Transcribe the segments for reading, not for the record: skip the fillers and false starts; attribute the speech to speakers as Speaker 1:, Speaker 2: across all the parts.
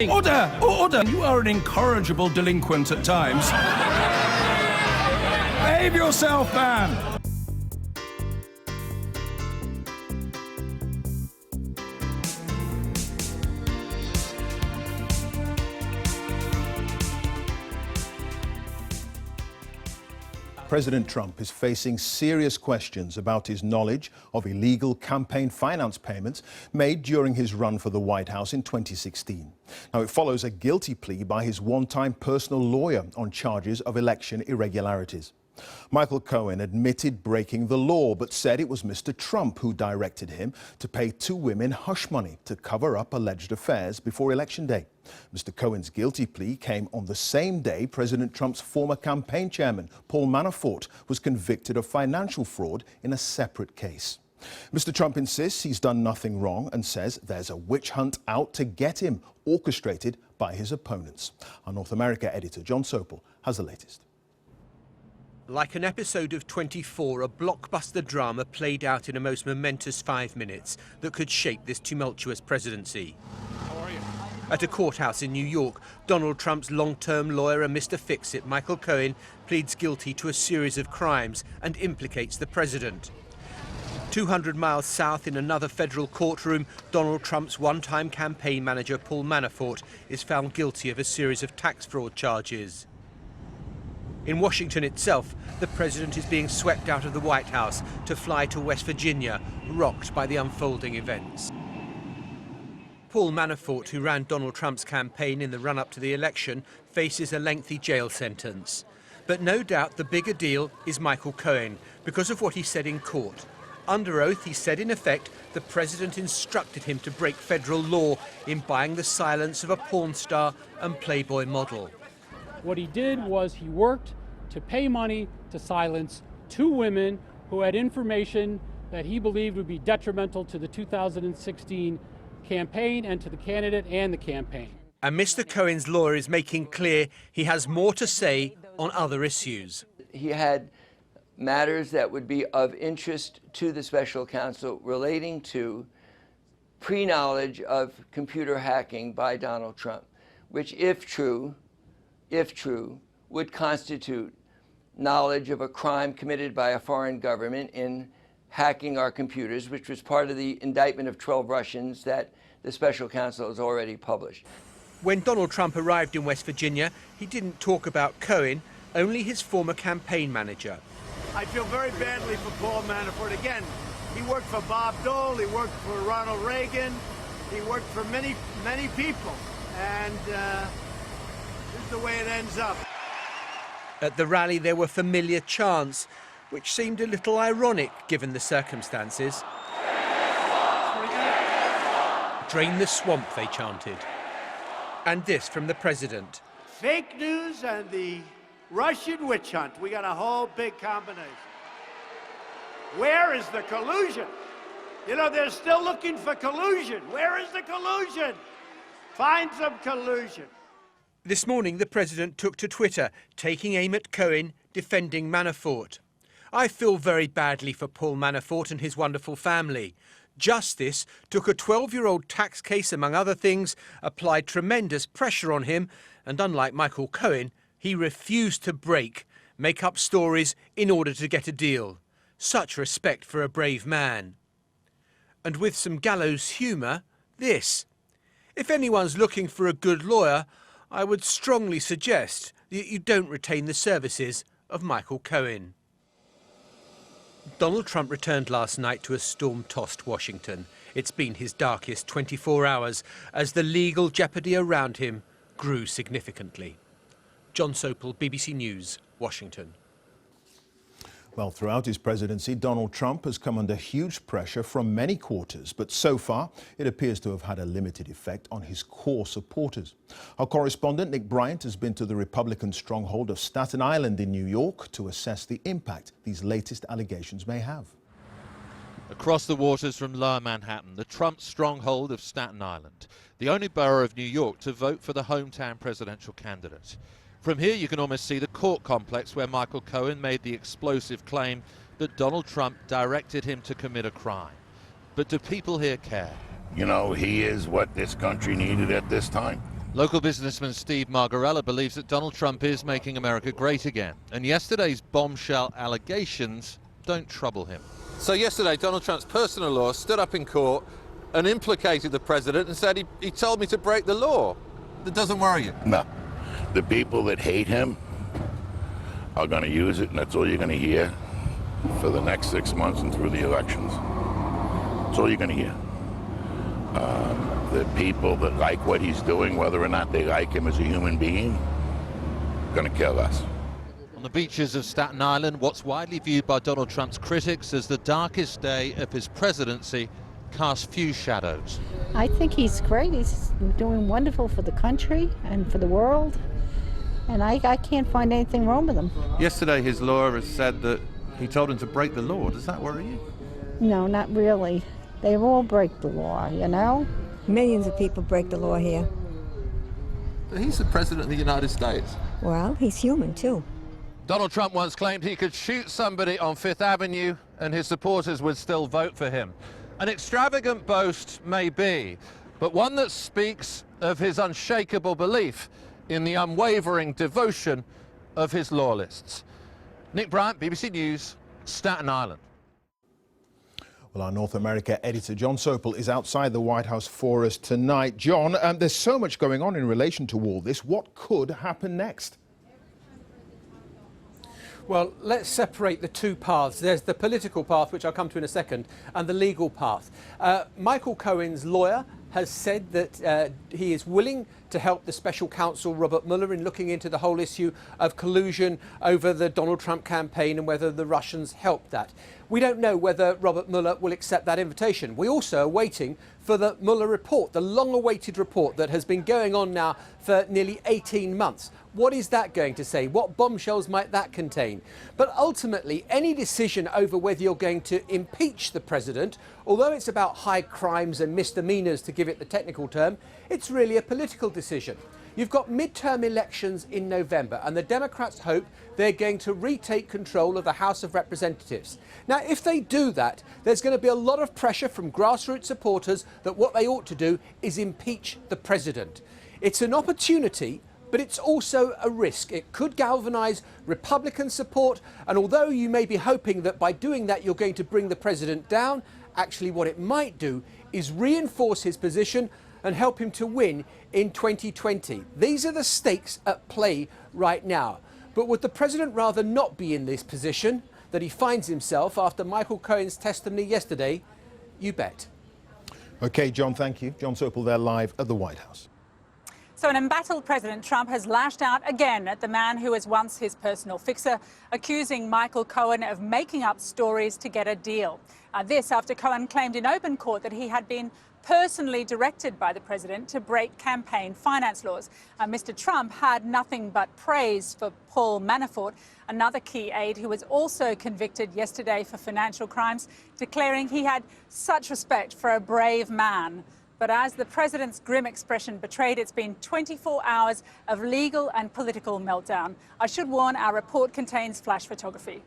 Speaker 1: Order! Order! You are an incorrigible delinquent at times. Behave yourself, man!
Speaker 2: President Trump is facing serious questions about his knowledge of illegal campaign finance payments made during his run for the White House in 2016. Now, it follows a guilty plea by his one-time personal lawyer on charges of election irregularities. Michael Cohen admitted breaking the law, but said it was Mr. Trump who directed him to pay two women hush money to cover up alleged affairs before Election Day. Mr. Cohen's guilty plea came on the same day President Trump's former campaign chairman, Paul Manafort, was convicted of financial fraud in a separate case. Mr. Trump insists he's done nothing wrong and says there's a witch hunt out to get him, orchestrated by his opponents. Our North America editor, John Sopel, has the latest.
Speaker 3: Like an episode of 24, a blockbuster drama played out in a most momentous 5 minutes that could shape this tumultuous presidency.
Speaker 4: How are you?
Speaker 3: At a courthouse in New York, Donald Trump's long-term lawyer and Mr. Fix-It, Michael Cohen, pleads guilty to a series of crimes and implicates the president. 200 miles south in another federal courtroom, Donald Trump's one-time campaign manager, Paul Manafort, is found guilty of a series of tax fraud charges. In Washington itself, the president is being swept out of the White House to fly to West Virginia, rocked by the unfolding events. Paul Manafort, who ran Donald Trump's campaign in the run-up to the election, faces a lengthy jail sentence. But no doubt the bigger deal is Michael Cohen, because of what he said in court. Under oath, he said, in effect, the president instructed him to break federal law in buying the silence of a porn star and Playboy model.
Speaker 4: What he did was he worked to pay money to silence two women who had information that he believed would be detrimental to the 2016 campaign and to the candidate and the campaign.
Speaker 3: And Mr. Cohen's lawyer is making clear he has more to say on other issues.
Speaker 5: He had matters that would be of interest to the special counsel relating to pre-knowledge of computer hacking by Donald Trump, which, if true, would constitute knowledge of a crime committed by a foreign government in hacking our computers, which was part of the indictment of 12 Russians that the special counsel has already published.
Speaker 3: When Donald Trump arrived in West Virginia, he didn't talk about Cohen, only his former campaign manager.
Speaker 6: I feel very badly for Paul Manafort. Again, he worked for Bob Dole, he worked for Ronald Reagan, he worked for many, many people. And this is the way it ends up.
Speaker 3: At the rally, there were familiar chants, which seemed a little ironic given the circumstances. Drain the swamp, they chanted. And this from the president.
Speaker 6: Fake news and the Russian witch hunt. We got a whole big combination. Where is the collusion? You know, they're still looking for collusion. Where is the collusion? Find some collusion.
Speaker 3: This morning, the president took to Twitter, taking aim at Cohen, defending Manafort. I feel very badly for Paul Manafort and his wonderful family. Justice took a 12-year-old tax case, among other things, applied tremendous pressure on him, and unlike Michael Cohen, he refused to make up stories in order to get a deal. Such respect for a brave man. And with some gallows humour, this. If anyone's looking for a good lawyer, I would strongly suggest that you don't retain the services of Michael Cohen. Donald Trump returned last night to a storm-tossed Washington. It's been his darkest 24 hours as the legal jeopardy around him grew significantly. John Sopel, BBC News, Washington.
Speaker 2: Well, throughout his presidency, Donald Trump has come under huge pressure from many quarters, but so far it appears to have had a limited effect on his core supporters. Our correspondent Nick Bryant has been to the Republican stronghold of Staten Island in New York to assess the impact these latest allegations may have.
Speaker 7: Across the waters from Lower Manhattan, the Trump stronghold of Staten Island, the only borough of New York to vote for the hometown presidential candidate. From here, you can almost see the court complex where Michael Cohen made the explosive claim that Donald Trump directed him to commit a crime. But do people here care?
Speaker 8: You know, he is what this country needed at this time.
Speaker 7: Local businessman Steve Margarella believes that Donald Trump is making America great again, and yesterday's bombshell allegations don't trouble him. So yesterday, Donald Trump's personal lawyer stood up in court and implicated the president and said he told me to break the law. That doesn't worry you?
Speaker 8: No. The people that hate him are going to use it, and that's all you're going to hear for the next 6 months and through the elections. That's all you're going to hear. The people that like what he's doing, whether or not they like him as a human being, are going to kill us.
Speaker 7: On the beaches of Staten Island, what's widely viewed by Donald Trump's critics as the darkest day of his presidency casts few shadows.
Speaker 9: I think he's great. He's doing wonderful for the country and for the world. And I can't find anything wrong with him.
Speaker 10: Yesterday, his lawyer has said that he told him to break the law. Does that worry you?
Speaker 9: No, not really. They all break the law, you know?
Speaker 11: Millions of people break the law here.
Speaker 7: But he's the president of the United States.
Speaker 11: Well, he's human, too.
Speaker 7: Donald Trump once claimed he could shoot somebody on Fifth Avenue and his supporters would still vote for him. An extravagant boast may be, but one that speaks of his unshakable belief in the unwavering devotion of his loyalists. Nick Bryant, BBC News, Staten Island.
Speaker 2: Well, our North America editor John Sopel is outside the White House for us tonight. John, there's so much going on in relation to all this. What could happen next?
Speaker 3: Well, let's separate the two paths. There's the political path, which I'll come to in a second, and the legal path. Michael Cohen's lawyer has said that he is willing to help the special counsel Robert Mueller in looking into the whole issue of collusion over the Donald Trump campaign and whether the Russians helped that. We don't know whether Robert Mueller will accept that invitation. We also are waiting for the Mueller report, the long-awaited report that has been going on now for nearly 18 months. What is that going to say? What bombshells might that contain? But ultimately, any decision over whether you're going to impeach the president, although it's about high crimes and misdemeanors to give it the technical term, it's really a political decision. You've got midterm elections in November, and the Democrats hope they're going to retake control of the House of Representatives. Now, if they do that, there's going to be a lot of pressure from grassroots supporters that what they ought to do is impeach the president. It's an opportunity, but it's also a risk. It could galvanise Republican support, and although you may be hoping that by doing that you're going to bring the president down, actually what it might do is reinforce his position and help him to win in 2020. These are the stakes at play right now. But would the president rather not be in this position that he finds himself after Michael Cohen's testimony yesterday? You bet.
Speaker 2: OK, John, thank you. John Sopel there live at the White House.
Speaker 12: So an embattled President Trump has lashed out again at the man who was once his personal fixer, accusing Michael Cohen of making up stories to get a deal. This after Cohen claimed in open court that he had been personally directed by the president to break campaign finance laws. Mr. Trump had nothing but praise for Paul Manafort, another key aide who was also convicted yesterday for financial crimes, declaring he had such respect for a brave man. But as the president's grim expression betrayed, it's been 24 hours of legal and political meltdown. I should warn, our report contains flash photography.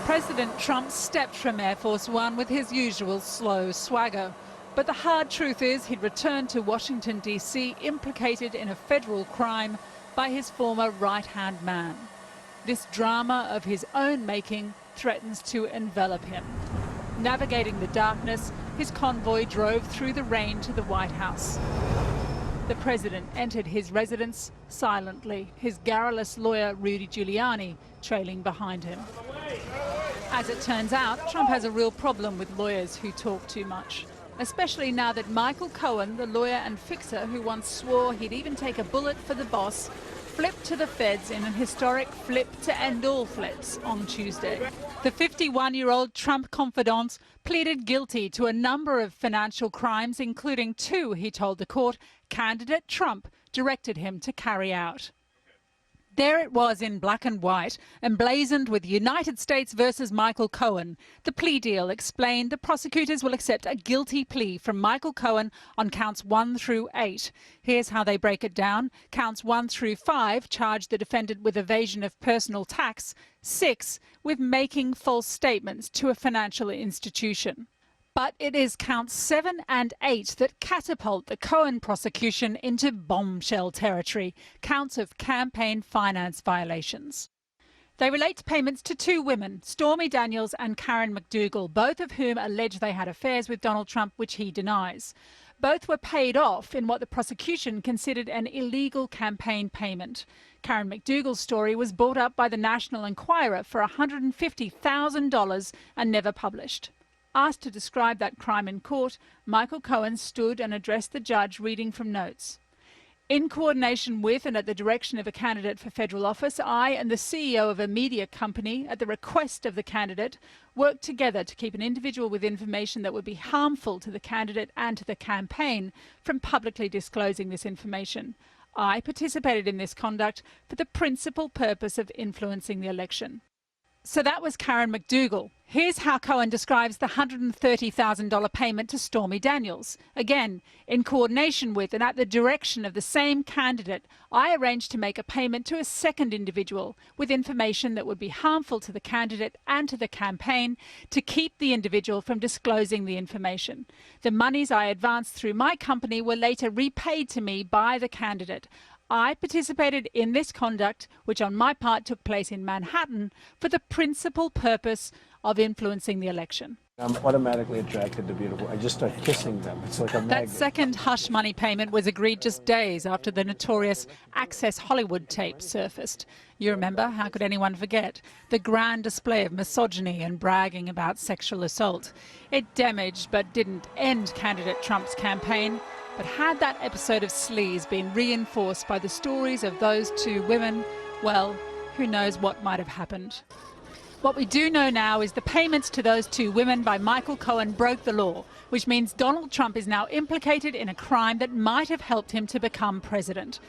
Speaker 13: President Trump stepped from Air Force One with his usual slow swagger. But the hard truth is he'd returned to Washington, D.C. implicated in a federal crime by his former right-hand man. This drama of his own making threatens to envelop him. Navigating the darkness, his convoy drove through the rain to the White House. The president entered his residence silently, his garrulous lawyer Rudy Giuliani trailing behind him. As it turns out, Trump has a real problem with lawyers who talk too much, especially now that Michael Cohen, the lawyer and fixer who once swore he'd even take a bullet for the boss, flipped to the feds in an historic flip to end all flips on Tuesday. The 51-year-old Trump confidant pleaded guilty to a number of financial crimes, including two, he told the court, candidate Trump directed him to carry out. There it was in black and white, emblazoned with United States versus Michael Cohen. The plea deal explained the prosecutors will accept a guilty plea from Michael Cohen on counts 1 through 8. Here's how they break it down. Counts 1 through 5 charge the defendant with evasion of personal tax, 6 with making false statements to a financial institution. But it is counts 7 and 8 that catapult the Cohen prosecution into bombshell territory, counts of campaign finance violations. They relate to payments to 2 women, Stormy Daniels and Karen McDougal, both of whom allege they had affairs with Donald Trump, which he denies. Both were paid off in what the prosecution considered an illegal campaign payment. Karen McDougal's story was bought up by the National Enquirer for $150,000 and never published. Asked to describe that crime in court, Michael Cohen stood and addressed the judge, reading from notes. In coordination with and at the direction of a candidate for federal office, I and the CEO of a media company, at the request of the candidate, worked together to keep an individual with information that would be harmful to the candidate and to the campaign from publicly disclosing this information. I participated in this conduct for the principal purpose of influencing the election. So that was Karen McDougal. Here's how Cohen describes the $130,000 payment to Stormy Daniels. Again, in coordination with and at the direction of the same candidate, I arranged to make a payment to a second individual with information that would be harmful to the candidate and to the campaign to keep the individual from disclosing the information. The monies I advanced through my company were later repaid to me by the candidate. I participated in this conduct, which on my part took place in Manhattan, for the principal purpose of influencing the election.
Speaker 14: I'm automatically attracted to beautiful. I just start kissing them. It's like a magnet.
Speaker 13: That second hush money payment was agreed just days after the notorious Access Hollywood tape surfaced. You remember, how could anyone forget, the grand display of misogyny and bragging about sexual assault. It damaged but didn't end candidate Trump's campaign. But had that episode of sleaze been reinforced by the stories of those 2 women, well, who knows what might have happened. What we do know now is the payments to those 2 women by Michael Cohen broke the law, which means Donald Trump is now implicated in a crime that might have helped him to become president.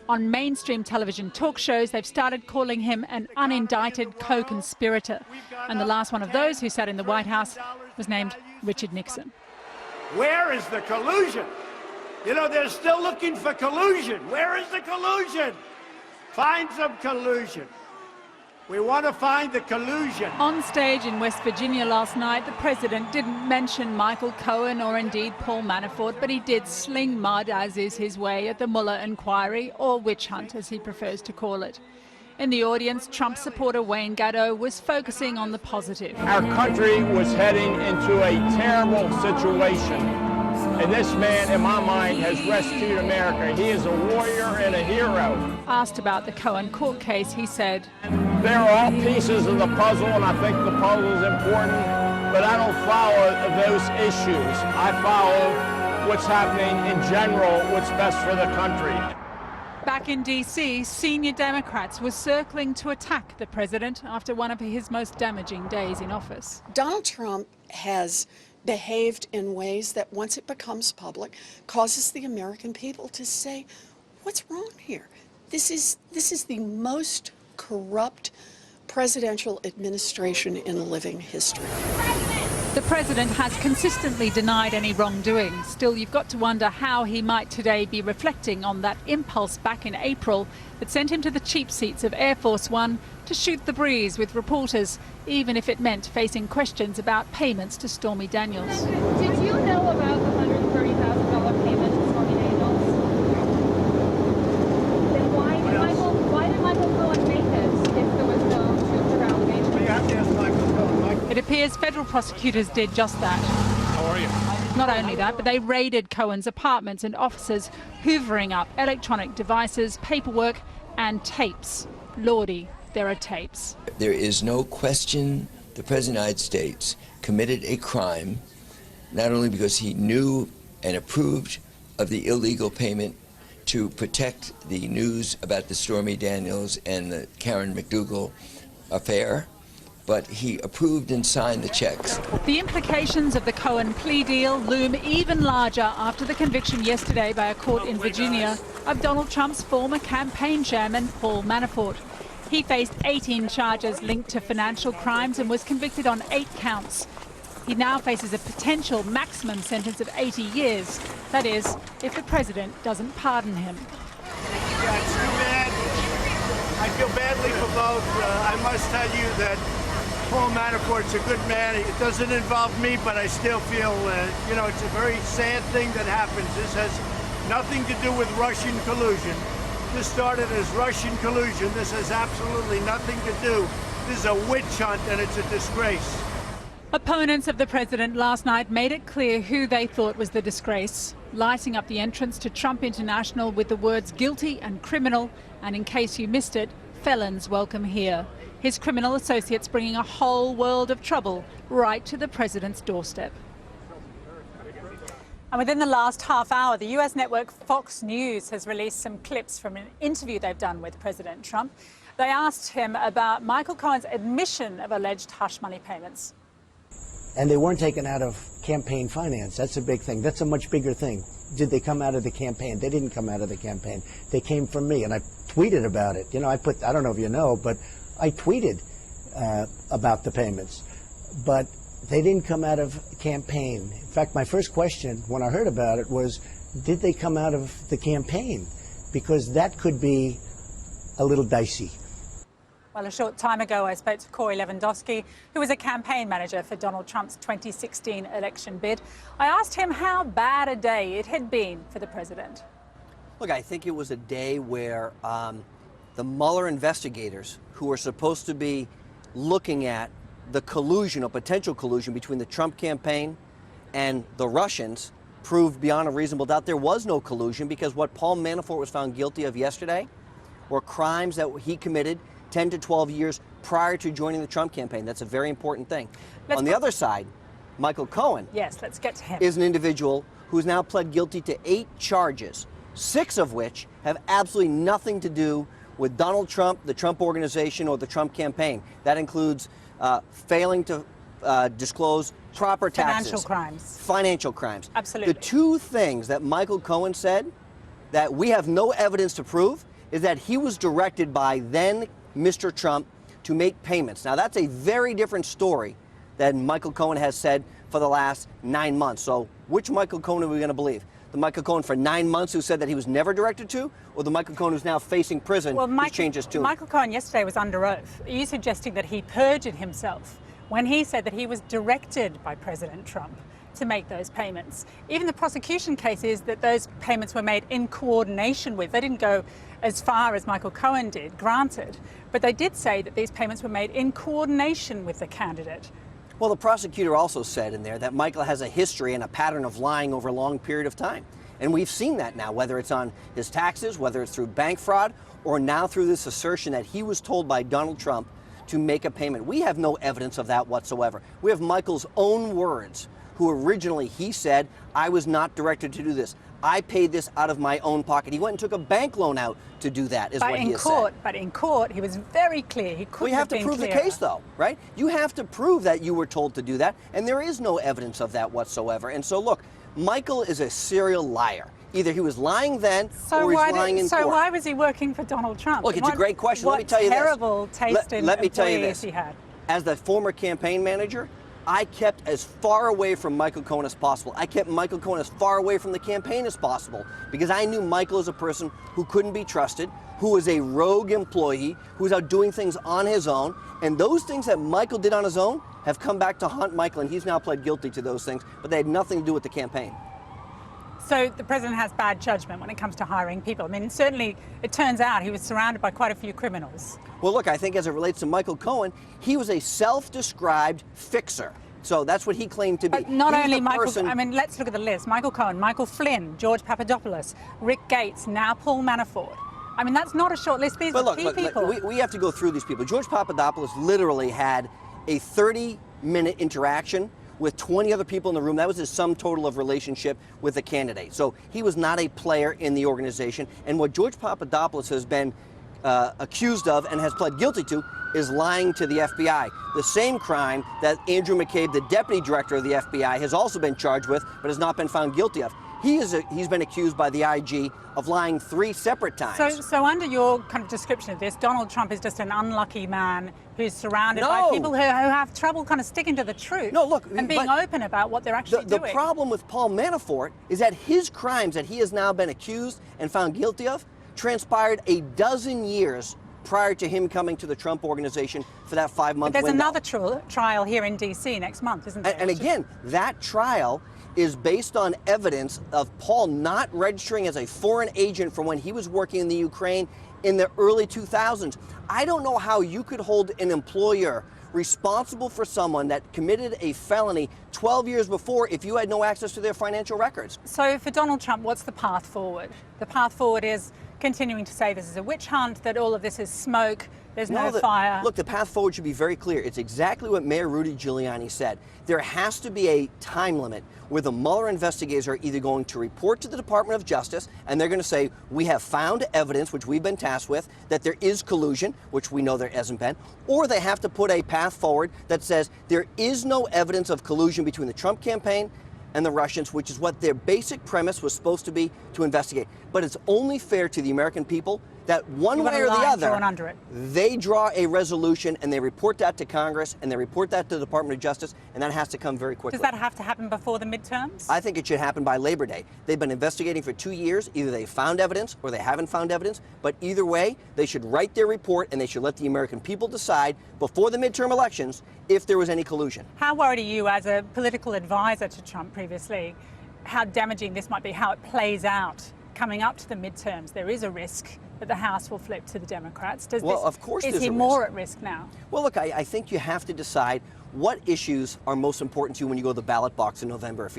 Speaker 13: On mainstream television talk shows, they've started calling him an unindicted co-conspirator. And the last one of those who sat in the White House was named Richard Nixon.
Speaker 6: Where is the collusion? You know, they're still looking for collusion. Where is the collusion? Find some collusion. We want to find the collusion.
Speaker 13: On stage in West Virginia last night, the president didn't mention Michael Cohen or indeed Paul Manafort, but he did sling mud, as is his way, at the Mueller inquiry, or witch hunt, as he prefers to call it. In the audience, Trump supporter Wayne Gatto was focusing on the positive.
Speaker 15: Our country was heading into a terrible situation. And this man, in my mind, has rescued America. He is a warrior and a hero.
Speaker 13: Asked about the Cohen court case, he said,
Speaker 15: "They're all pieces of the puzzle, and I think the puzzle is important, but I don't follow those issues. I follow what's happening in general, what's best for the country."
Speaker 13: Back in D.C., senior Democrats were circling to attack the president after one of his most damaging days in office.
Speaker 16: Donald Trump has behaved in ways that, once it becomes public, causes the American people to say, what's wrong here? This is the most corrupt presidential administration in living history.
Speaker 13: The president has consistently denied any wrongdoing. Still, you've got to wonder how he might today be reflecting on that impulse back in April that sent him to the cheap seats of Air Force One to shoot the breeze with reporters, even if it meant facing questions about payments to Stormy Daniels.
Speaker 17: Did you know about the $130,000 payment to Stormy Daniels? Then why did Michael Cohen make this if there was no truth or allegation?
Speaker 6: You have to ask Michael Cohen.
Speaker 13: It appears federal prosecutors did just that.
Speaker 6: How are you?
Speaker 13: Not only that, but they raided Cohen's apartments and offices, hoovering up electronic devices, paperwork and tapes. Lordy, there are tapes.
Speaker 5: There is no question the President of the United States committed a crime, not only because he knew and approved of the illegal payment to protect the news about the Stormy Daniels and the Karen McDougal affair, but he approved and signed the checks.
Speaker 13: The implications of the Cohen plea deal loom even larger after the conviction yesterday by a court in Virginia of Donald Trump's former campaign chairman, Paul Manafort. He faced 18 charges linked to financial crimes and was convicted on 8 counts. He now faces a potential maximum sentence of 80 years. That is, if the president doesn't pardon him.
Speaker 6: Yeah, it's too bad. I feel badly for both. I must tell you that Paul Manafort's a good man. It doesn't involve me, but I still feel, you know, it's a very sad thing that happens. This has nothing to do with Russian collusion. This started as Russian collusion. This has absolutely nothing to do. This is a witch hunt, and it's a disgrace.
Speaker 13: Opponents of the president last night made it clear who they thought was the disgrace, lighting up the entrance to Trump International with the words guilty and criminal, and in case you missed it, felons welcome here. His criminal associates bringing a whole world of trouble right to the president's doorstep.
Speaker 12: And within the last half hour, the US network Fox News has released some clips from an interview they've done with President Trump. They asked him about Michael Cohen's admission of alleged hush money payments.
Speaker 18: And they weren't taken out of campaign finance. That's a big thing. That's a much bigger thing. Did they come out of the campaign? They didn't come out of the campaign. They came from me, and I tweeted about it. You know, I don't know if you know, but I tweeted about the payments. But they didn't come out of campaign. In fact, my first question when I heard about it was, did they come out of the campaign? Because that could be a little dicey.
Speaker 12: Well, a short time ago, I spoke to Corey Lewandowski, who was a campaign manager for Donald Trump's 2016 election bid. I asked him how bad a day it had been for the president.
Speaker 19: Look, I think it was a day where the Mueller investigators, who are supposed to be looking at the collusion or potential collusion between the Trump campaign and the Russians, proved beyond a reasonable doubt there was no collusion, because what Paul Manafort was found guilty of yesterday were crimes that he committed 10 to 12 years prior to joining the Trump campaign. That's a very important thing. On the other side, Michael Cohen,
Speaker 12: yes, let's get to him,
Speaker 19: is an individual who's now pled guilty to 8 charges, 6 of which have absolutely nothing to do with Donald Trump, the Trump organization, or the Trump campaign. That includes failing to disclose proper taxes.
Speaker 12: Financial crimes.
Speaker 19: Financial crimes.
Speaker 12: Absolutely.
Speaker 19: The 2 things that Michael Cohen said that we have no evidence to prove is that he was directed by then Mr. Trump to make payments. Now, that's a very different story than Michael Cohen has said for the last 9 months. So which Michael Cohen are we going to believe? The Michael Cohen for 9 months who said that he was never directed to, or the Michael Cohen who's now facing prison who's changed his tune?
Speaker 12: Michael Cohen yesterday was under oath. Are you suggesting that he perjured himself when he said that he was directed by President Trump to make those payments? Even the prosecution case is that those payments were made in coordination with. They didn't go as far as Michael Cohen did, granted, but they did say that these payments were made in coordination with the candidate.
Speaker 19: Well, the prosecutor also said in there that Michael has a history and a pattern of lying over a long period of time. And we've seen that now, whether it's on his taxes, whether it's through bank fraud, or now through this assertion that he was told by Donald Trump to make a payment. We have no evidence of that whatsoever. We have Michael's own words, who originally he said, I was not directed to do this. I paid this out of my own pocket. He went and took a bank loan out to do that, is what he has said.
Speaker 12: But in court, he was very clear. He couldn't have been clearer.
Speaker 19: Well, you have to prove the case, though, right? You have to prove that you were told to do that, and there is no evidence of that whatsoever. And so, look, Michael is a serial liar. Either he was lying then, or he's lying in court.
Speaker 12: So why was he working for Donald Trump?
Speaker 19: Look, it's a great question. Let me tell you this.
Speaker 12: What terrible taste in employees he had.
Speaker 19: As the former campaign manager, I kept as far away from Michael Cohen as possible. I kept Michael Cohen as far away from the campaign as possible, because I knew Michael is a person who couldn't be trusted, who was a rogue employee, who was out doing things on his own. And those things that Michael did on his own have come back to haunt Michael, and he's now pled guilty to those things, but they had nothing to do with the campaign.
Speaker 12: So the president has bad judgment when it comes to hiring people. I mean, certainly it turns out he was surrounded by quite a few criminals.
Speaker 19: Well, look, I think as it relates to Michael Cohen, he was a self-described fixer. So that's what he claimed to be.
Speaker 12: But not only Michael, I mean, let's look at the list. Michael Cohen, Michael Flynn, George Papadopoulos, Rick Gates, now Paul Manafort. I mean, that's not a short list. These are key people.
Speaker 19: Look, we have to go through these people. George Papadopoulos literally had a 30-minute interaction with 20 other people in the room. That was his sum total of relationship with the candidate. So he was not a player in the organization. And what George Papadopoulos has been accused of and has pled guilty to is lying to the FBI. The same crime that Andrew McCabe, the deputy director of the FBI, has also been charged with, but has not been found guilty of. He's been accused by the IG of lying 3 separate times.
Speaker 12: So under your kind of description of this, Donald Trump is just an unlucky man who's surrounded by people who have trouble kind of sticking to the truth.
Speaker 19: No, look,
Speaker 12: and being open about what they're actually doing.
Speaker 19: The problem with Paul Manafort is that his crimes that he has now been accused and found guilty of transpired a dozen years prior to him coming to the Trump organization for that 5-month window.
Speaker 12: There's another trial here in D.C. next month, isn't there?
Speaker 19: And again, that trial is based on evidence of Paul not registering as a foreign agent from when he was working in the Ukraine in the early 2000s. I don't know how you could hold an employer responsible for someone that committed a felony 12 years before if you had no access to their financial records.
Speaker 12: So for Donald Trump, what's the path forward? The path forward is continuing to say this is a witch hunt, that all of this is smoke, there's no fire.
Speaker 19: Look, the path forward should be very clear. It's exactly what Mayor Rudy Giuliani said. There has to be a time limit where the Mueller investigators are either going to report to the Department of Justice and they're going to say, we have found evidence, which we've been tasked with, that there is collusion, which we know there hasn't been, or they have to put a path forward that says there is no evidence of collusion between the Trump campaign and the Russians, which is what their basic premise was supposed to be, to investigate. But it's only fair to the American people that one way or the other, they draw a resolution and they report that to Congress and they report that to the Department of Justice, and that has to come very quickly.
Speaker 12: Does that have to happen before the midterms?
Speaker 19: I think it should happen by Labor Day. They've been investigating for 2 years. Either they found evidence or they haven't found evidence, but either way, they should write their report and they should let the American people decide before the midterm elections if there was any collusion.
Speaker 12: How worried are you, as a political advisor to Trump previously, how damaging this might be, how it plays out coming up to the midterms? There is a risk that the House will flip to the Democrats.
Speaker 19: Of course
Speaker 12: is he more at risk now?
Speaker 19: Well, look, I think you have to decide what issues are most important to you when you go to the ballot box in November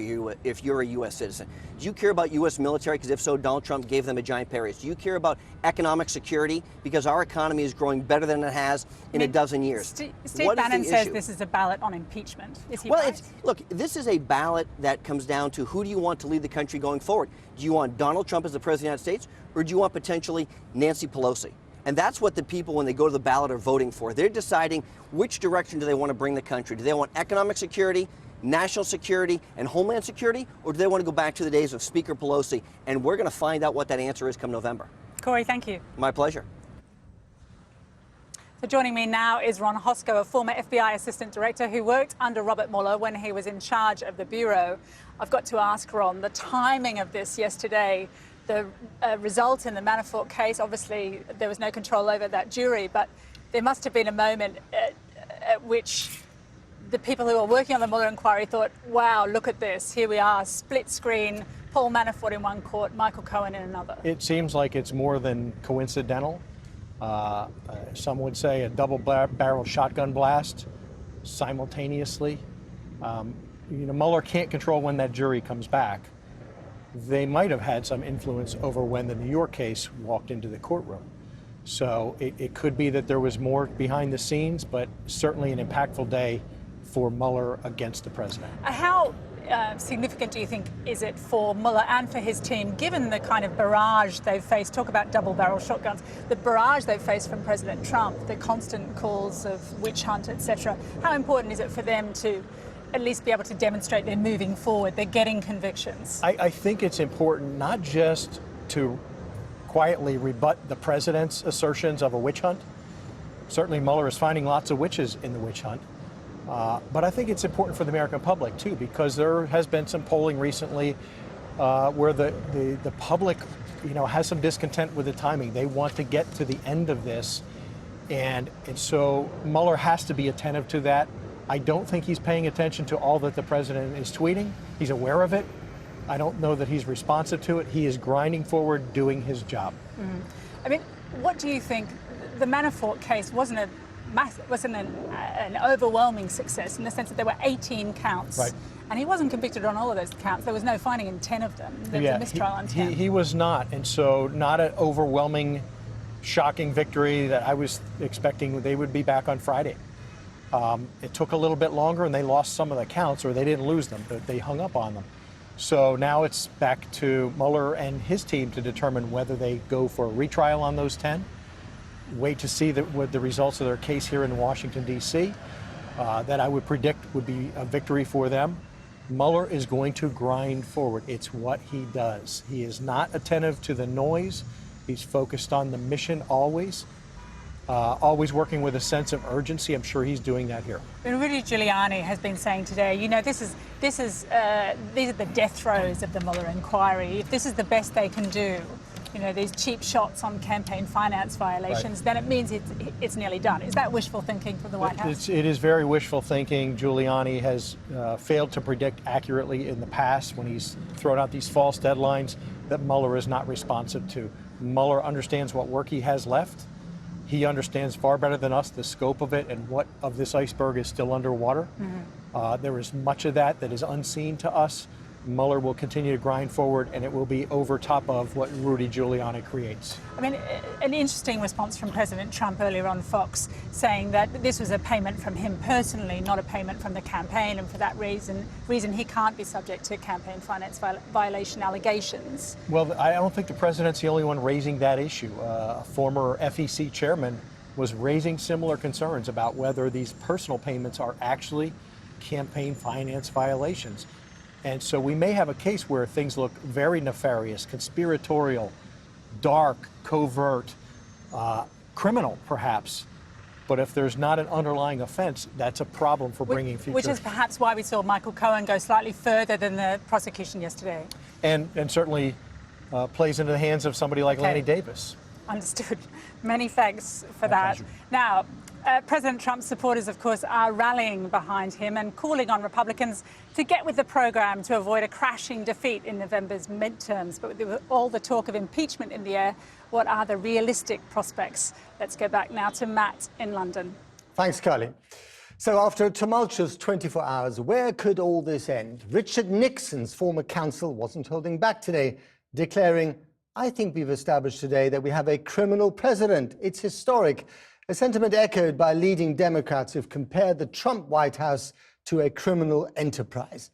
Speaker 19: if you're a U.S. citizen. Do you care about U.S. military? Because if so, Donald Trump gave them a giant pay raise. Do you care about economic security? Because our economy is growing better than it has in a dozen years.
Speaker 12: Steve Bannon says this is a ballot on impeachment. Is he right?
Speaker 19: Look, this is a ballot that comes down to who do you want to lead the country going forward? Do you want Donald Trump as the President of the United States, or do you want potentially Nancy Pelosi? And that's what the people, when they go to the ballot, are voting for. They're deciding which direction do they want to bring the country. Do they want economic security, national security, and homeland security, or do they want to go back to the days of Speaker Pelosi? And we're going to find out what that answer is come November.
Speaker 12: Corey, thank you.
Speaker 19: My pleasure.
Speaker 12: So joining me now is Ron Hosko, a former FBI Assistant Director who worked under Robert Mueller when he was in charge of the Bureau. I've got to ask, Ron, the timing of this yesterday, the result in the Manafort case, obviously there was no control over that jury, but there must have been a moment at which the people who were working on the Mueller inquiry thought, wow, look at this, here we are, split screen, Paul Manafort in one court, Michael Cohen in another.
Speaker 14: It seems like it's more than coincidental. Some would say a double-barrel shotgun blast simultaneously. Mueller can't control when that jury comes back. They might have had some influence over when the New York case walked into the courtroom. So it could be that there was more behind the scenes, but certainly an impactful day for Mueller against the president.
Speaker 12: How significant do you think is it for Mueller and for his team, given the kind of barrage they've faced, talk about double-barrel shotguns, the barrage they've faced from President Trump, the constant calls of witch hunt, etc. How important is it for them to at least be able to demonstrate they're moving forward, they're getting convictions?
Speaker 14: I think it's important not just to quietly rebut the president's assertions of a witch hunt. Certainly Mueller is finding lots of witches in the witch hunt. But I think it's important for the American public, too, because there has been some polling recently where the public, has some discontent with the timing. They want to get to the end of this. And so Mueller has to be attentive to that. I don't think he's paying attention to all that the president is tweeting. He's aware of it. I don't know that he's responsive to it. He is grinding forward, doing his job.
Speaker 12: Mm. I mean, what do you think? The Manafort case wasn't an overwhelming success in the sense that there were 18 counts.
Speaker 14: Right.
Speaker 12: And he wasn't convicted on all of those counts. There was no finding in 10 of them. There was a mistrial on 10.
Speaker 14: He was not. And so not an overwhelming, shocking victory that I was expecting they would be back on Friday. It took a little bit longer and they lost some of the counts, or they didn't lose them, but they hung up on them. So now it's back to Mueller and his team to determine whether they go for a retrial on those 10. Wait to see what the results of their case here in Washington, D.C. That I would predict would be a victory for them. Mueller is going to grind forward. It's what he does. He is not attentive to the noise. He's focused on the mission always. Always working with a sense of urgency. I'm sure he's doing that here.
Speaker 12: And Rudy Giuliani has been saying today, these are the death throes of the Mueller inquiry. If this is the best they can do, you know, these cheap shots on campaign finance violations, then it means it's nearly done. Is that wishful thinking from the White House?
Speaker 14: It is very wishful thinking. Giuliani has failed to predict accurately in the past when he's thrown out these false deadlines that Mueller is not responsive to. Mueller understands what work he has left. He understands far better than us the scope of it and what of this iceberg is still underwater. There is much of that is unseen to us. Mueller will continue to grind forward, and it will be over top of what Rudy Giuliani creates. I mean,
Speaker 12: an interesting response from President Trump earlier on Fox, saying that this was a payment from him personally, not a payment from the campaign, and for that reason he can't be subject to campaign finance violation allegations.
Speaker 14: Well, I don't think the president's the only one raising that issue. A former FEC chairman was raising similar concerns about whether these personal payments are actually campaign finance violations. And so we may have a case where things look very nefarious, conspiratorial, dark, covert, criminal, perhaps. But if there's not an underlying offense, that's a problem for bringing future.
Speaker 12: Which is perhaps why we saw Michael Cohen go slightly further than the prosecution yesterday.
Speaker 14: And certainly plays into the hands of somebody like Lanny Davis.
Speaker 12: Understood. Many thanks for that.
Speaker 14: Pleasure.
Speaker 12: Now, President Trump's supporters, of course, are rallying behind him and calling on Republicans to get with the program to avoid a crashing defeat in November's midterms. But with all the talk of impeachment in the air, what are the realistic prospects? Let's go back now to Matt in London.
Speaker 20: Thanks, Carly. So after a tumultuous 24 hours, where could all this end? Richard Nixon's former counsel wasn't holding back today, declaring, "I think we've established today that we have a criminal president. It's historic." A sentiment echoed by leading Democrats who've compared the Trump White House to a criminal enterprise.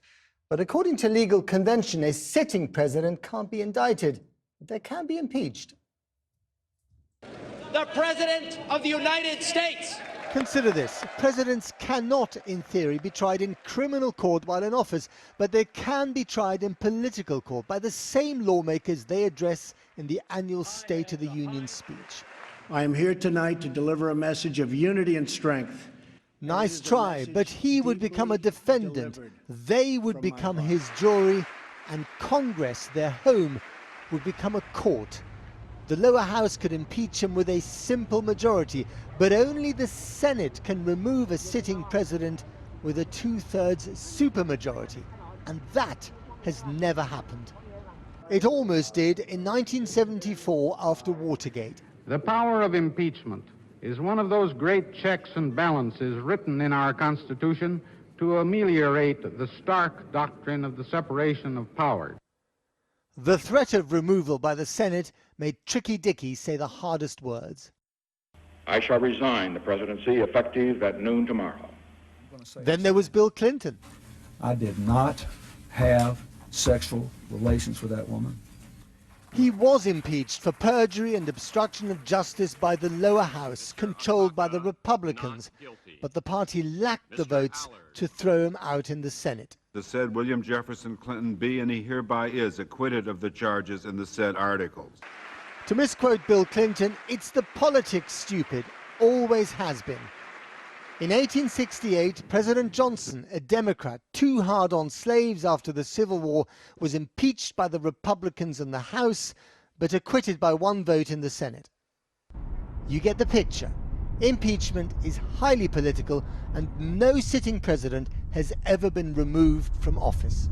Speaker 20: But according to legal convention, a sitting president can't be indicted, but they can be impeached.
Speaker 21: The President of the United States.
Speaker 20: Consider this. Presidents cannot, in theory, be tried in criminal court while in office, but they can be tried in political court by the same lawmakers they address in the annual State of the Union speech.
Speaker 22: I am here tonight to deliver a message of unity and strength.
Speaker 20: Nice try, but he would become a defendant. They would become his jury, and Congress, their home, would become a court. The lower house could impeach him with a simple majority, but only the Senate can remove a sitting president with a 2/3 supermajority, and that has never happened. It almost did in 1974 after Watergate.
Speaker 23: The power of impeachment is one of those great checks and balances written in our Constitution to ameliorate the stark doctrine of the separation of powers.
Speaker 20: The threat of removal by the Senate made Tricky Dicky say the hardest words.
Speaker 24: I shall resign the presidency effective at noon tomorrow.
Speaker 20: Then there was Bill Clinton.
Speaker 25: I did not have sexual relations with that woman.
Speaker 20: He was impeached for perjury and obstruction of justice by the lower house, controlled by the Republicans, but the party lacked the votes to throw him out in the Senate.
Speaker 26: The said William Jefferson Clinton be and he hereby is acquitted of the charges in the said articles.
Speaker 20: To misquote Bill Clinton, it's the politics, stupid, always has been. In 1868, President Johnson, a Democrat too hard on slaves after the Civil War, was impeached by the Republicans in the House, but acquitted by one vote in the Senate. You get the picture. Impeachment is highly political, and no sitting president has ever been removed from office.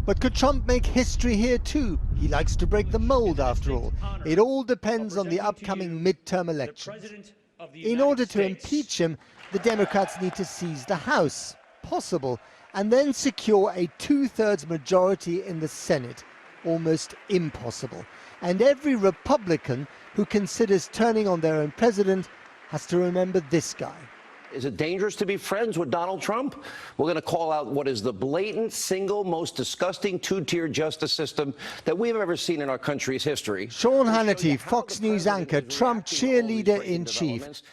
Speaker 20: But could Trump make history here too? He likes to break the mold, after all. It all depends on the upcoming midterm elections. In order to impeach him, the Democrats need to seize the House, possible, and then secure a 2/3 majority in the Senate, almost impossible. And every Republican who considers turning on their own president has to remember this guy.
Speaker 27: Is it dangerous to be friends with Donald Trump? We're going to call out what is the blatant, single, most disgusting two-tier justice system that we've ever seen in our country's history.
Speaker 20: Sean Hannity, Fox News anchor, Trump cheerleader-in-chief.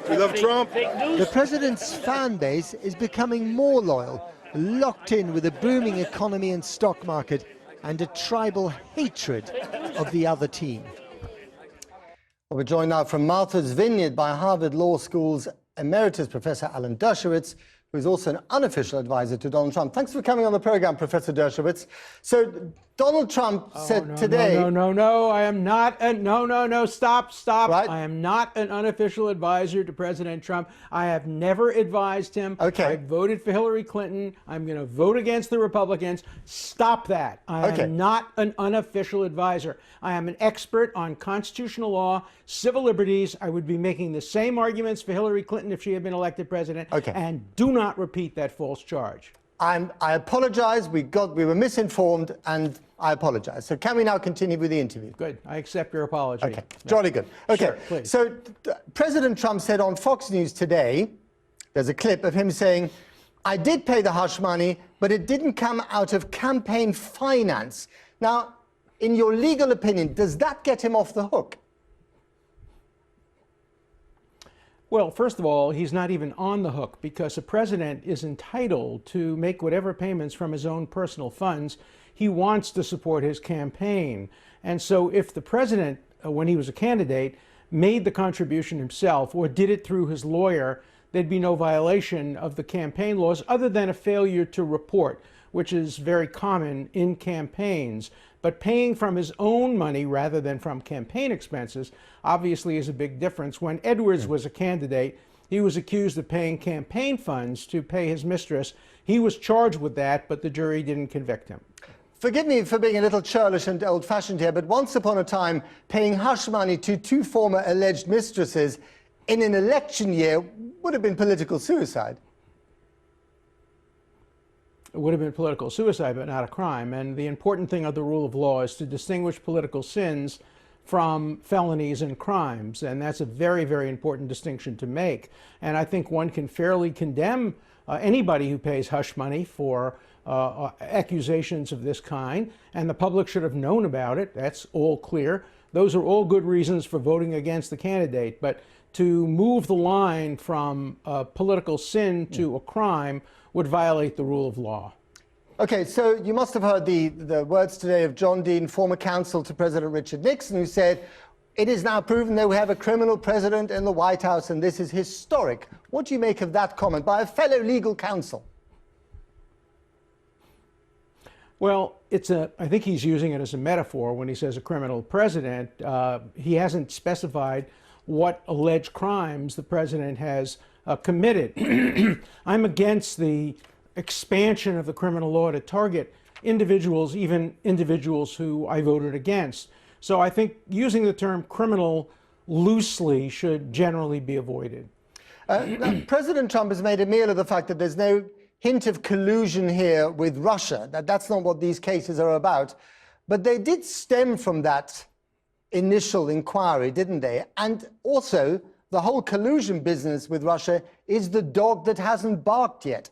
Speaker 26: We love Trump.
Speaker 20: The president's fan base is becoming more loyal, locked in with a booming economy and stock market, and a tribal hatred of the other team.
Speaker 18: We're joined now from Martha's Vineyard by Harvard Law School's Emeritus Professor Alan Dershowitz, who is also an unofficial advisor to Donald Trump. Thanks for coming on the program, Professor Dershowitz. So
Speaker 20: Donald Trump said today...
Speaker 1: No, I am not... No, stop.
Speaker 20: Right?
Speaker 1: I am not an unofficial advisor to President Trump. I have never advised him.
Speaker 20: Okay.
Speaker 1: I voted for Hillary Clinton. I'm going to vote against the Republicans. Stop that. I am not an unofficial advisor. I am an expert on constitutional law, civil liberties. I would be making the same arguments for Hillary Clinton if she had been elected president.
Speaker 20: Okay.
Speaker 1: And do not repeat that false charge.
Speaker 20: I apologize. We were misinformed, and I apologize. So can we now continue with the interview?
Speaker 1: Good. I accept your apology.
Speaker 20: Okay. Jolly good. Okay.
Speaker 1: Sure, please.
Speaker 20: So President Trump said on Fox News today, there's a clip of him saying, I did pay the hush money, but it didn't come out of campaign finance. Now, in your legal opinion, does that get him off the hook?
Speaker 1: Well, first of all, he's not even on the hook because a president is entitled to make whatever payments from his own personal funds he wants to support his campaign. And so if the president, when he was a candidate, made the contribution himself or did it through his lawyer, there'd be no violation of the campaign laws other than a failure to report, which is very common in campaigns. But paying from his own money rather than from campaign expenses obviously is a big difference. When Edwards was a candidate, he was accused of paying campaign funds to pay his mistress. He was charged with that, but the jury didn't convict him.
Speaker 20: Forgive me for being a little churlish and old-fashioned here, but once upon a time, paying hush money to two former alleged mistresses in an election year would have been political suicide.
Speaker 1: It would have been political suicide, but not a crime. And the important thing of the rule of law is to distinguish political sins from felonies and crimes. And that's a very, very important distinction to make. And I think one can fairly condemn anybody who pays hush money for accusations of this kind. And the public should have known about it. That's all clear. Those are all good reasons for voting against the candidate. But to move the line from political sin to a crime would violate the rule of law.
Speaker 20: Okay, so you must have heard the words today of John Dean, former counsel to President Richard Nixon, who said, it is now proven that we have a criminal president in the White House, and this is historic. What do you make of that comment by a fellow legal counsel?
Speaker 1: Well, I think he's using it as a metaphor when he says a criminal president. He hasn't specified what alleged crimes the president has committed. I'm against the expansion of the criminal law to target individuals, even individuals who I voted against. So I think using the term criminal loosely should generally be avoided.
Speaker 20: Now, President Trump has made a meal of the fact that there's no hint of collusion here with Russia. That's not what these cases are about. But they did stem from that initial inquiry, didn't they? And also, the whole collusion business with Russia is the dog that hasn't barked yet.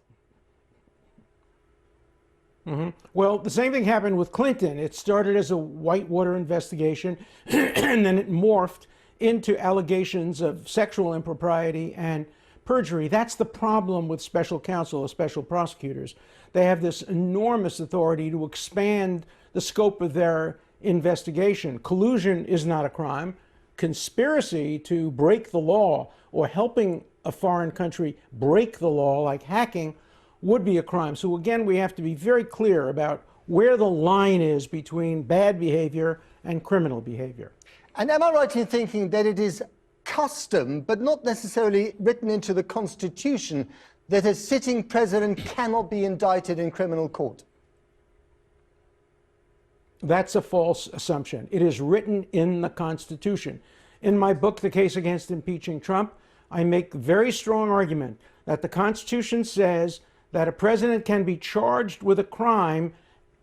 Speaker 1: Well, the same thing happened with Clinton. It started as a Whitewater investigation, and then it morphed into allegations of sexual impropriety and perjury. That's the problem with special counsel or special prosecutors. They have this enormous authority to expand the scope of their investigation. Collusion is not a crime. Conspiracy to break the law or helping a foreign country break the law, like hacking, would be a crime. So again, we have to be very clear about where the line is between bad behavior and criminal behavior.
Speaker 20: And am I right in thinking that it is custom, but not necessarily written into the Constitution, that a sitting president cannot be indicted in criminal court?
Speaker 1: That's a false assumption. It is written in the Constitution. In my book, The Case Against Impeaching Trump, I make a very strong argument that the Constitution says that a president can be charged with a crime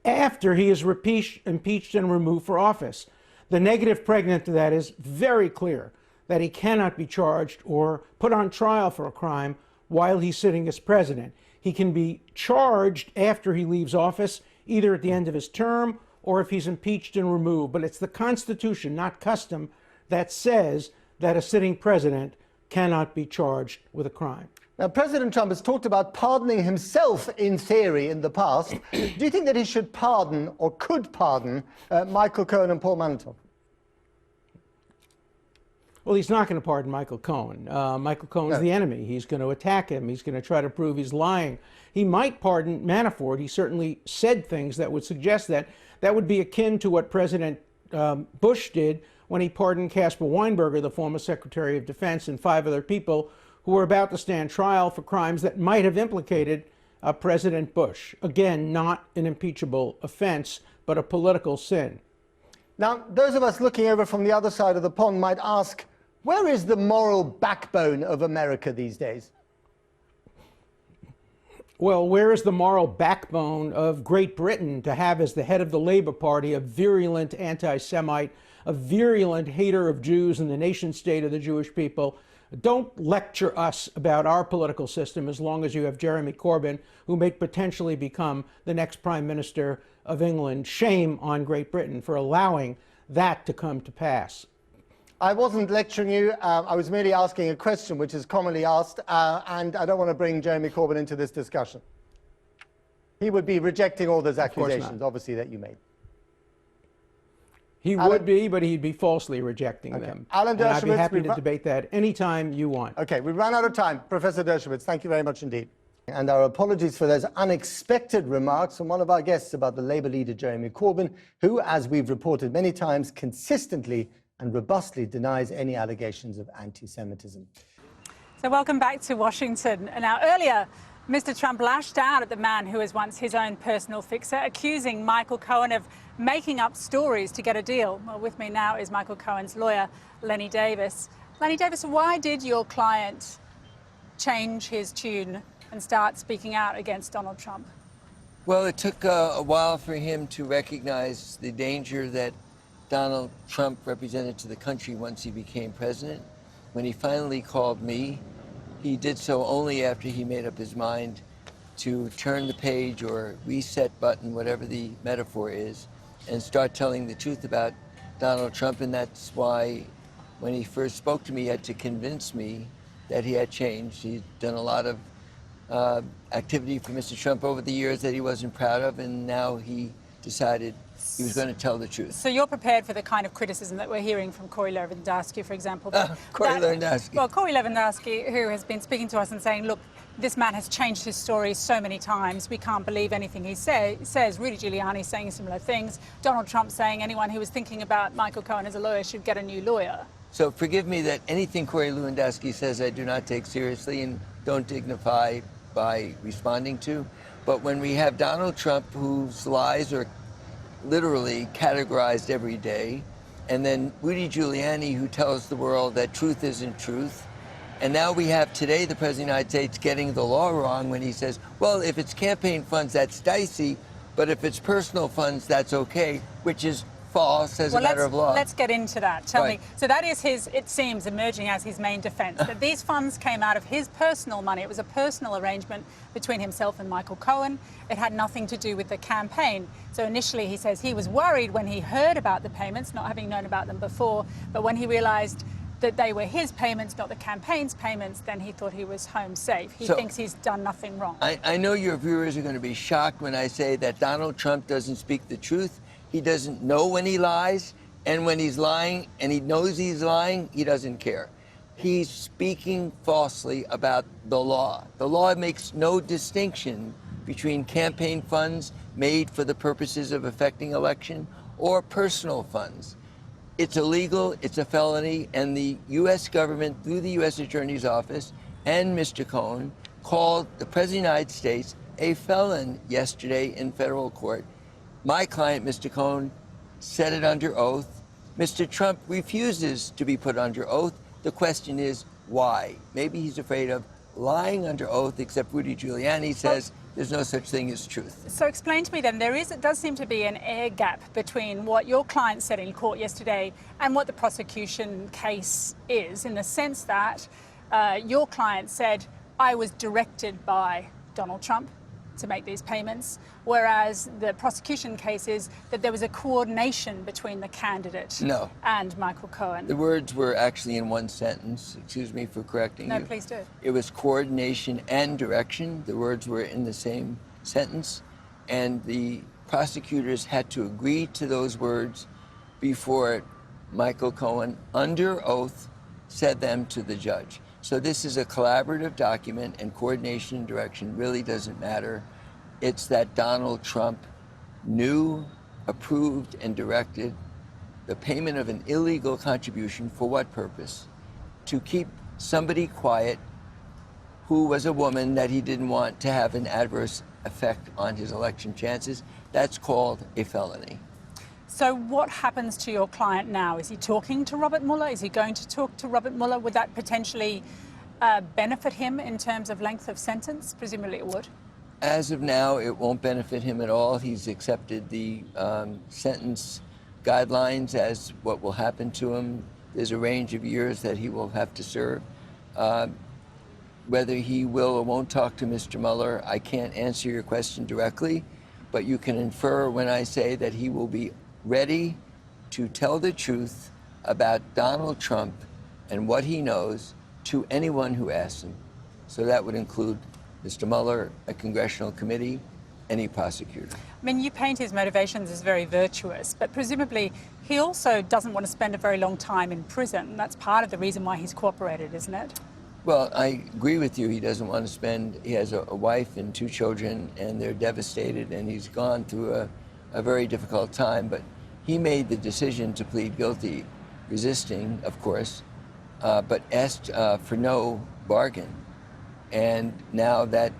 Speaker 1: after he is impeached and removed for office. The negative pregnant to that is very clear, that he cannot be charged or put on trial for a crime while he's sitting as president. He can be charged after he leaves office, either at the end of his term or if he's impeached and removed. But it's the Constitution, not custom, that says that a sitting president cannot be charged with a crime.
Speaker 20: Now, President Trump has talked about pardoning himself in theory in the past. Do you think that he should pardon or could pardon Michael Cohen and Paul Manafort?
Speaker 1: Well, he's not going to pardon Michael Cohen. Michael Cohen's the enemy. He's going to attack him. He's going to try to prove he's lying. He might pardon Manafort. He certainly said things that would suggest that. That would be akin to what President Bush did when he pardoned Caspar Weinberger, the former Secretary of Defense, and 5 other people who were about to stand trial for crimes that might have implicated President Bush. Again, not an impeachable offense, but a political sin.
Speaker 20: Now, those of us looking over from the other side of the pond might ask, where is the moral backbone of America these days?
Speaker 1: Well, where is the moral backbone of Great Britain to have as the head of the Labour Party a virulent anti-Semite, a virulent hater of Jews and the nation state of the Jewish people? Don't lecture us about our political system as long as you have Jeremy Corbyn, who may potentially become the next Prime Minister of England. Shame on Great Britain for allowing that to come to pass.
Speaker 20: I wasn't lecturing you. I was merely asking a question which is commonly asked, and I don't want to bring Jeremy Corbyn into this discussion. He would be rejecting all those accusations, obviously, that you made.
Speaker 1: He would be, but he'd be falsely rejecting them.
Speaker 20: Alan
Speaker 1: and I'd be
Speaker 20: Dershowitz,
Speaker 1: happy to debate that anytime you want.
Speaker 20: Okay, we've run out of time. Professor Dershowitz, thank you very much indeed. And our apologies for those unexpected remarks from one of our guests about the Labour leader, Jeremy Corbyn, who, as we've reported many times, consistently and robustly denies any allegations of anti-Semitism.
Speaker 12: So welcome back to Washington. Now, earlier, Mr. Trump lashed out at the man who was once his own personal fixer, accusing Michael Cohen of making up stories to get a deal. Well, with me now is Michael Cohen's lawyer, Lenny Davis. Lenny Davis, why did your client change his tune and start speaking out against Donald Trump?
Speaker 5: Well, it took a while for him to recognize the danger that Donald Trump represented to the country once he became president. When he finally called me, he did so only after he made up his mind to turn the page or reset button, whatever the metaphor is, and start telling the truth about Donald Trump. And that's why when he first spoke to me, he had to convince me that he had changed. He'd done a lot of activity for Mr. Trump over the years that he wasn't proud of, and now he decided he was going to tell the truth.
Speaker 12: So you're prepared for the kind of criticism that we're hearing from Corey Lewandowski, for example?
Speaker 5: Corey Lewandowski.
Speaker 12: Well, Corey Lewandowski, who has been speaking to us and saying, look, this man has changed his story so many times, we can't believe anything he says. Rudy Giuliani saying similar things. Donald Trump saying anyone who was thinking about Michael Cohen as a lawyer should get a new lawyer.
Speaker 5: So forgive me that anything Corey Lewandowski says I do not take seriously and don't dignify by responding to. But when we have Donald Trump, whose lies are literally categorized every day, and then Rudy Giuliani, who tells the world that truth isn't truth, and now we have today the President of the United States getting the law wrong when he says, well, if it's campaign funds, that's dicey, but if it's personal funds, that's okay, which is false as a matter of law.
Speaker 12: Let's get into that. Tell me. So that is his, it seems, emerging as his main defense, that these funds came out of his personal money. It was a personal arrangement between himself and Michael Cohen. It had nothing to do with the campaign. So initially he says he was worried when he heard about the payments, not having known about them before, but when he realized that they were his payments, not the campaign's payments, then he thought he was home safe. He thinks he's done nothing wrong.
Speaker 5: I know your viewers are going to be shocked when I say that Donald Trump doesn't speak the truth. He doesn't know when he lies, and when he's lying and he knows he's lying, he doesn't care. He's speaking falsely about the law. The law makes no distinction between campaign funds made for the purposes of affecting election or personal funds. It's illegal, it's a felony, and the U.S. government, through the U.S. Attorney's Office and Mr. Cohen, called the President of the United States a felon yesterday in federal court. My client, Mr. Cohen, said it under oath. Mr. Trump refuses to be put under oath. The question is, why? Maybe he's afraid of lying under oath, except Rudy Giuliani says there's no such thing as truth.
Speaker 12: So explain to me then, it does seem to be an air gap between what your client said in court yesterday and what the prosecution case is, in the sense that your client said, I was directed by Donald Trump to make these payments, whereas the prosecution case is that there was a coordination between the candidate and Michael Cohen.
Speaker 5: The words were actually in one sentence. Excuse me for correcting you.
Speaker 12: No, please do.
Speaker 5: It was coordination and direction. The words were in the same sentence, and the prosecutors had to agree to those words before Michael Cohen, under oath, said them to the judge. So this is a collaborative document, and coordination and direction really doesn't matter. It's that Donald Trump knew approved and directed the payment of an illegal contribution for what purpose? To keep somebody quiet who was a woman that he didn't want to have an adverse effect on his election chances. That's called a felony.
Speaker 12: So what happens to your client now? Is he talking to Robert Mueller? Is he going to talk to Robert Mueller? Would that potentially benefit him in terms of length of sentence? Presumably it would.
Speaker 5: As of now, it won't benefit him at all. He's accepted the sentence guidelines as what will happen to him. There's a range of years that he will have to serve. Whether he will or won't talk to Mr. Mueller, I can't answer your question directly, but you can infer when I say that he will be ready to tell the truth about Donald Trump and what he knows to anyone who asks him. So that would include Mr. Mueller, a congressional committee, any prosecutor.
Speaker 12: I mean, you paint his motivations as very virtuous, but presumably he also doesn't want to spend a very long time in prison. That's part of the reason why he's cooperated, isn't it?
Speaker 5: Well, I agree with you. He doesn't want to spend, he has a wife and 2 children, and they're devastated, and he's gone through a very difficult time. But he made the decision to plead guilty, resisting, of course, but asked for no bargain. And now that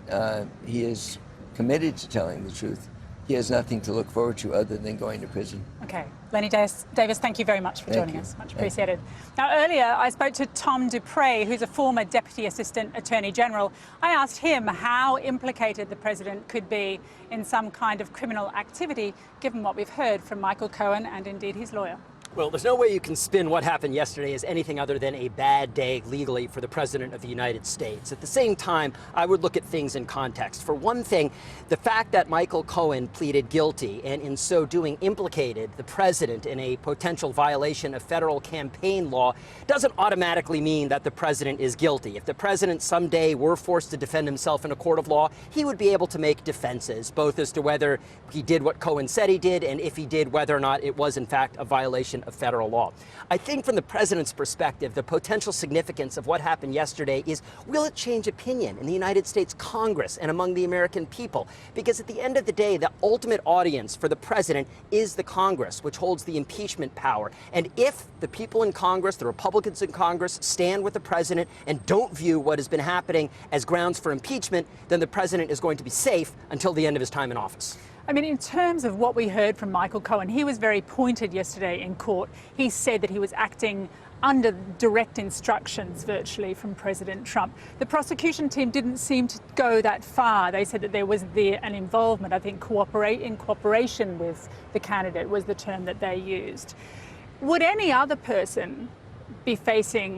Speaker 5: he is committed to telling the truth, he has nothing to look forward to other than going to prison.
Speaker 12: Okay. Lenny Davis, thank you very much for joining us. Much appreciated. Now, earlier I spoke to Tom Dupre, who's a former Deputy Assistant Attorney General. I asked him how implicated the president could be in some kind of criminal activity, given what we've heard from Michael Cohen and indeed his lawyer.
Speaker 3: Well, there's no way you can spin what happened yesterday as anything other than a bad day legally for the President of the United States. At the same time, I would look at things in context. For one thing, the fact that Michael Cohen pleaded guilty and in so doing implicated the President in a potential violation of federal campaign law doesn't automatically mean that the President is guilty. If the President someday were forced to defend himself in a court of law, he would be able to make defenses, both as to whether he did what Cohen said he did and if he did, whether or not it was in fact a violation of federal law. I think from the president's perspective, the potential significance of what happened yesterday is, will it change opinion in the United States Congress and among the American people? Because at the end of the day, the ultimate audience for the president is the Congress, which holds the impeachment power. And if the people in Congress, the Republicans in Congress, stand with the president and don't view what has been happening as grounds for impeachment, then the president is going to be safe until the end of his time in office.
Speaker 12: I mean, in terms of what we heard from Michael Cohen, he was very pointed yesterday in court. He said that he was acting under direct instructions virtually from President Trump. The prosecution team didn't seem to go that far. They said that there was an involvement, I think in cooperation with the candidate was the term that they used. Would any other person be facing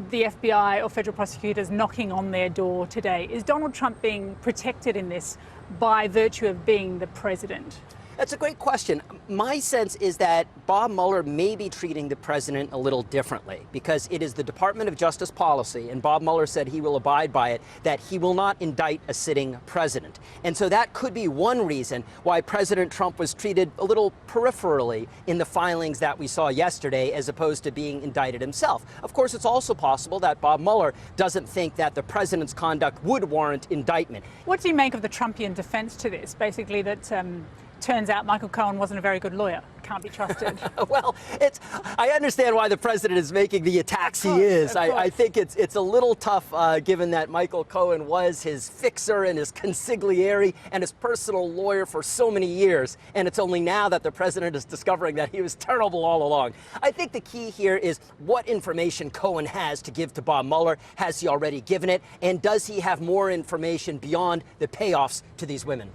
Speaker 12: the FBI or federal prosecutors knocking on their door today? Is Donald Trump being protected in this by virtue of being the president?
Speaker 3: That's a great question. My sense is that Bob Mueller may be treating the president a little differently because it is the Department of Justice policy, and Bob Mueller said he will abide by it, that he will not indict a sitting president. And so that could be one reason why President Trump was treated a little peripherally in the filings that we saw yesterday as opposed to being indicted himself. Of course, it's also possible that Bob Mueller doesn't think that the president's conduct would warrant indictment.
Speaker 12: What do you make of the Trumpian defense to this? Basically that turns out Michael Cohen wasn't a very good lawyer, can't be trusted.
Speaker 3: Well, I understand why the president is making the attacks he is. I think it's a little tough given that Michael Cohen was his fixer and his consigliere and his personal lawyer for so many years. And it's only now that the president is discovering that he was terrible all along. I think the key here is what information Cohen has to give to Bob Mueller. Has he already given it? And does he have more information beyond the payoffs to these women?